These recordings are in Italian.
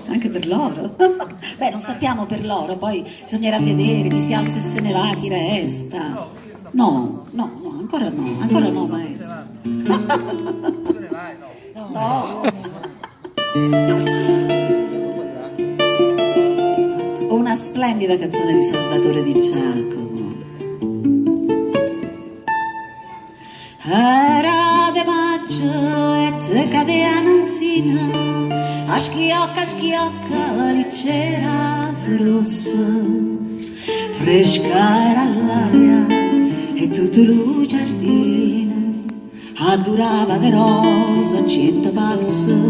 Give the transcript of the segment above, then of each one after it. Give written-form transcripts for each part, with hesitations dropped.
Anche per loro. Beh, non sappiamo per loro, poi bisognerà vedere chi si alza e se ne va, chi resta. No, no, no, ancora no, maestro. No. Ho una splendida canzone di Salvatore Di Giacomo. Era de maggio e te cadea nanzina, a schiocca, lì c'era rosso, fresca era l'aria e tutto il giardino addurava de rosa 100 passo.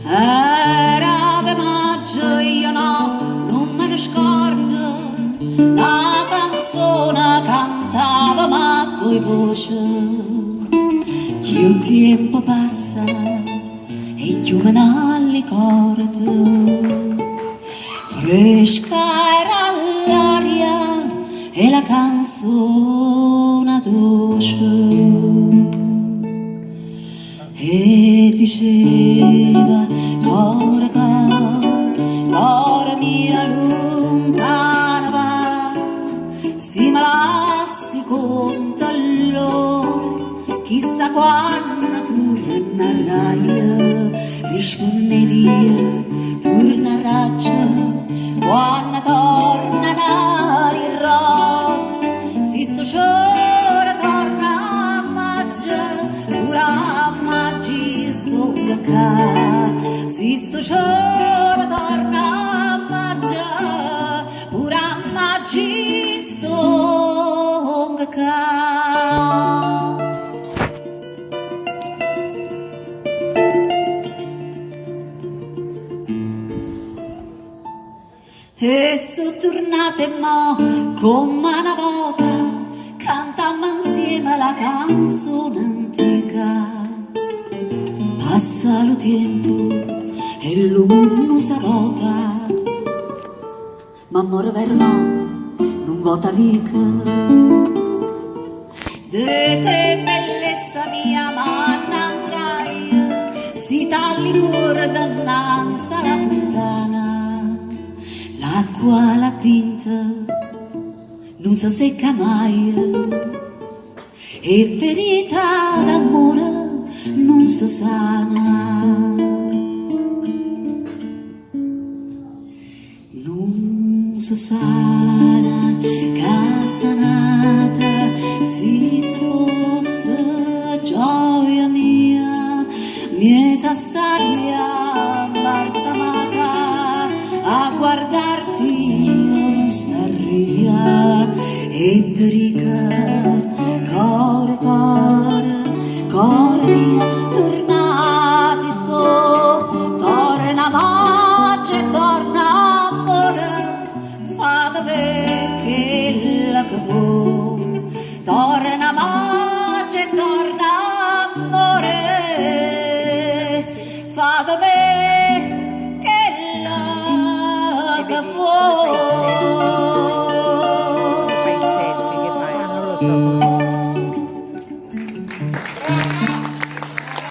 Era de maggio, io no, non me ne scordo, la canzone cantava ma due voci, che il tempo passa e chiumono le corde, fresca era l'aria e la canzone dolce. E diceva core mia lontana va, si me lassi conta allora, chissà quando tornerai, risponde via, tornerai, quando tornerà il rosa, si sto ciora torna a maggio, pura maggi sto cacà, si sto ciora torna a maggio, pura maggi sto cacà. E sono tornate mo come una volta, cantammo insieme la canzone antica. Passa lo tempo e l'uno si vota, ma amore vero no, non vota mica. De te bellezza mia manna andrai, si talli cuore dannanzi alla fontana. L'acqua, la tinta, non si secca mai, e ferita d'amore non si sana. Non si sana, casa nata, si fosse gioia mia, miesa staia, barzamata, a guardarti io starria e ti rica core mia, tornati so, torna maggio e torna amore, fate me che la cavo, torna maggio e torna amore, fate me che la cavo.